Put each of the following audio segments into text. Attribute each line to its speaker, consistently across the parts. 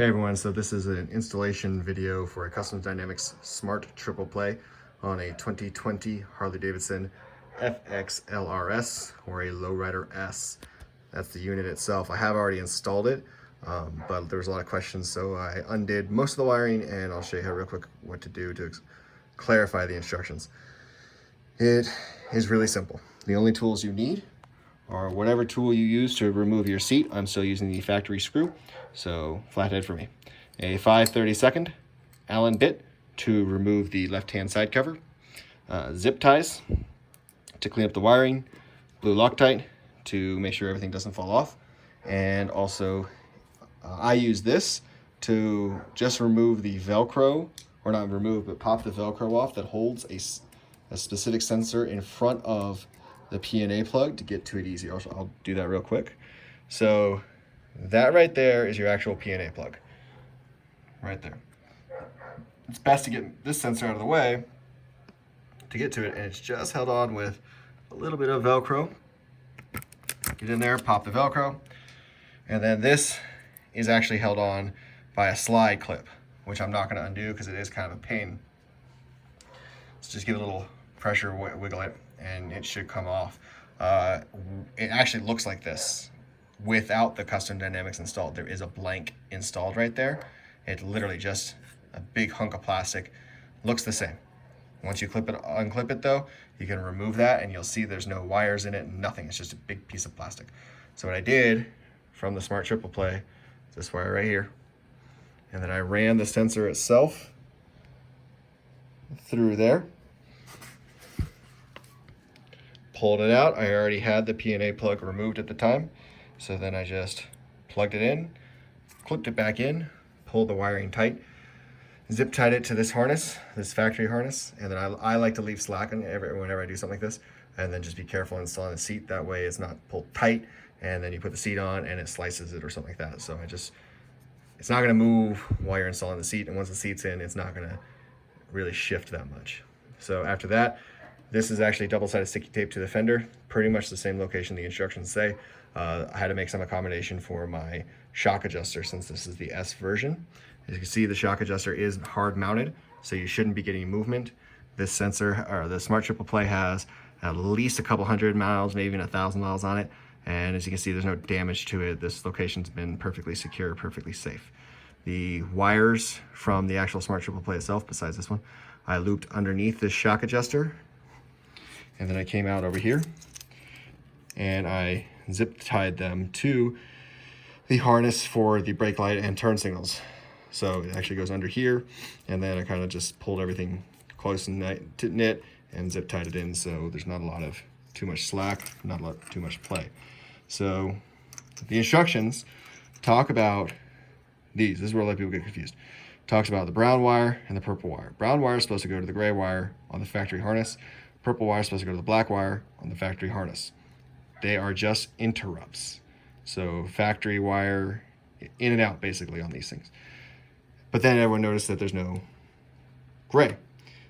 Speaker 1: Hey everyone, so this is an installation video for a Custom Dynamics Smart Triple Play on a 2020 Harley Davidson FXLRS or a Lowrider S. That's the unit itself. I have already installed it, but there was a lot of questions, so I undid most of the wiring and I'll show you real quick what to do to clarify the instructions. It is really simple. The only tools you need or whatever tool you use to remove your seat. I'm still using the factory screw, so flathead for me. A 5/32 Allen bit to remove the left-hand side cover, zip ties to clean up the wiring, blue Loctite to make sure everything doesn't fall off, and also I use this to just remove the Velcro, or not remove, but pop the Velcro off that holds a specific sensor in front of the P&A plug to get to it easier. I'll do that real quick. So that right there is your actual P&A plug, right there. It's best to get this sensor out of the way to get to it, and it's just held on with a little bit of Velcro. Get in there, pop the Velcro, and then this is actually held on by a slide clip, which I'm not gonna undo because it is kind of a pain. So just give it a little pressure, wiggle it, and it should come off. It actually looks like this without the Custom Dynamics installed. There is a blank installed right there. It's literally just a big hunk of plastic. Looks the same. Once you unclip it though, you can remove that and you'll see there's no wires in it, nothing. It's just a big piece of plastic. So what I did from the Smart Triple Play, this wire right here, and then I ran the sensor itself through there. Pulled it out. I already had the P&A plug removed at the time, so then I just plugged it in, clipped it back in, pulled the wiring tight, zip tied it to this harness, this factory harness, and then I like to leave slack whenever I do something like this, and then just be careful installing the seat. That way it's not pulled tight, and then you put the seat on and it slices it or something like that. So it's not gonna move while you're installing the seat, and once the seat's in, it's not gonna really shift that much. So after that, this is actually double-sided sticky tape to the fender, pretty much the same location the instructions say. I had to make some accommodation for my shock adjuster since this is the S version. As you can see, the shock adjuster is hard mounted, so you shouldn't be getting movement. This sensor, or the Smart Triple Play, has at least a couple hundred miles, maybe even 1,000 miles on it. And as you can see, there's no damage to it. This location's been perfectly secure, perfectly safe. The wires from the actual Smart Triple Play itself, besides this one, I looped underneath this shock adjuster. And then I came out over here and I zip tied them to the harness for the brake light and turn signals. So it actually goes under here, and then I kind of just pulled everything close and knit and zip tied it in, so there's not a lot of too much slack, not a lot too much play. So the instructions talk about these. This is where a lot of people get confused. Talks about the brown wire and the purple wire. Brown wire is supposed to go to the gray wire on the factory harness. Purple wire is supposed to go to the black wire on the factory harness. They are just interrupts. So factory wire in and out basically on these things. But then everyone noticed that there's no gray.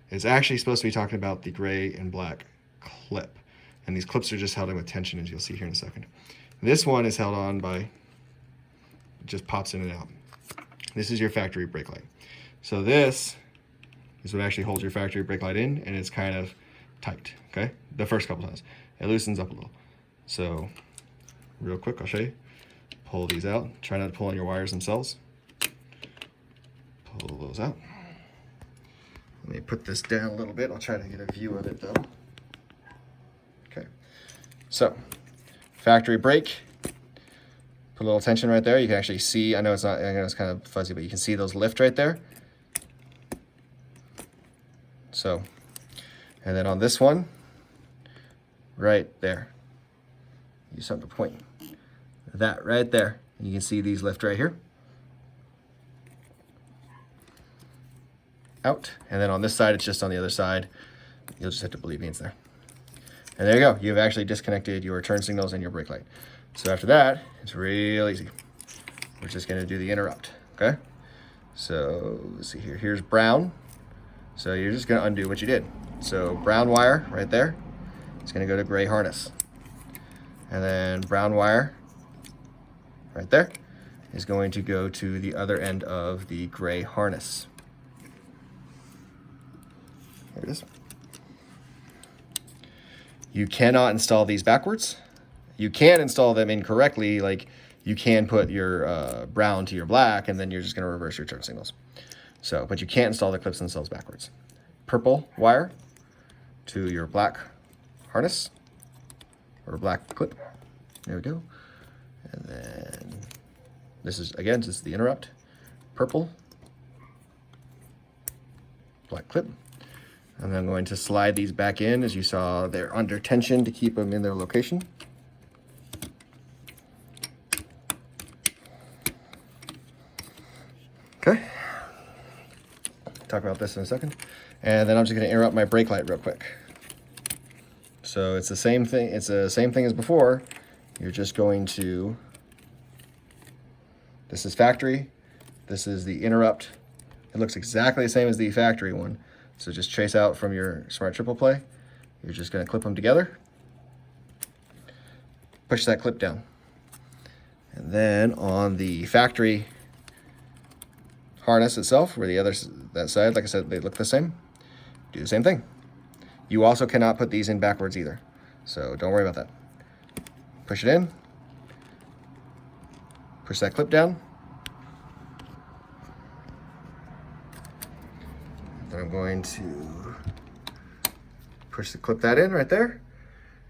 Speaker 1: It's actually supposed to be talking about the gray and black clip. And these clips are just held in with tension, as you'll see here in a second. This one is held on by, it just pops in and out. This is your factory brake light. So this is what actually holds your factory brake light in, and it's kind of tight, okay? The first couple times. It loosens up a little. So real quick, I'll show you. Pull these out. Try not to pull on your wires themselves. Pull those out. Let me put this down a little bit. I'll try to get a view of it though. Okay, so factory brake. Put a little tension right there. You can actually see, I know it's kind of fuzzy, but you can see those lift right there. So, and then on this one, right there, use something to point. That right there. You can see these lift right here. Out. And then on this side, it's just on the other side. You'll just have to believe me, it's there. And there you go. You've actually disconnected your turn signals and your brake light. So after that, it's real easy. We're just going to do the interrupt, okay? So let's see here. Here's brown. So you're just going to undo what you did. So brown wire right there. It's going to go to gray harness. And then brown wire right there is going to go to the other end of the gray harness. There it is. You cannot install these backwards. You can install them incorrectly, like you can put your brown to your black, and then you're just going to reverse your turn signals. So, but you can't install the clips themselves backwards. Purple wire to your black harness, or black clip. There we go. And then this is, again, this is the interrupt. Purple, black clip. And I'm going to slide these back in. As you saw, they're under tension to keep them in their location. Okay. Talk about this in a second. And then I'm just going to interrupt my brake light real quick. So it's the same thing. It's the same thing as before. You're just going to, this is factory. This is the interrupt. It looks exactly the same as the factory one. So just trace out from your smart triple play. You're just going to clip them together. Push that clip down. And then on the factory harness itself, where the other, that side, like I said, they look the same. Do the same thing. You also cannot put these in backwards either. So don't worry about that. Push it in. Push that clip down. Then I'm going to clip that in right there.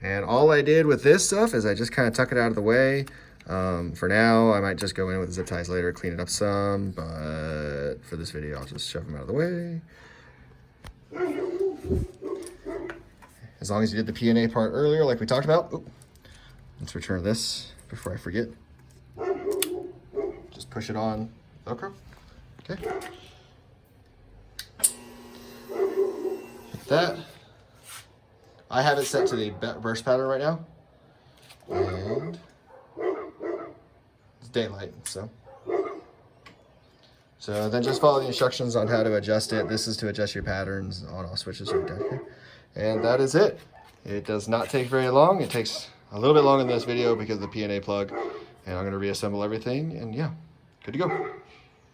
Speaker 1: And all I did with this stuff is I just kind of tuck it out of the way. For now, I might just go in with zip ties later, clean it up some, but for this video, I'll just shove them out of the way. As long as you did the P&A part earlier, like we talked about. Oop. Let's return this before I forget. Just push it on Velcro. Okay. Like that. I have it set to the burst pattern right now. And it's daylight, so then just follow the instructions on how to adjust it. This is to adjust your patterns, on-off switches right down here. And that is it. It does not take very long. It takes a little bit longer than this video because of the P&A plug. And I'm going to reassemble everything, and yeah, good to go.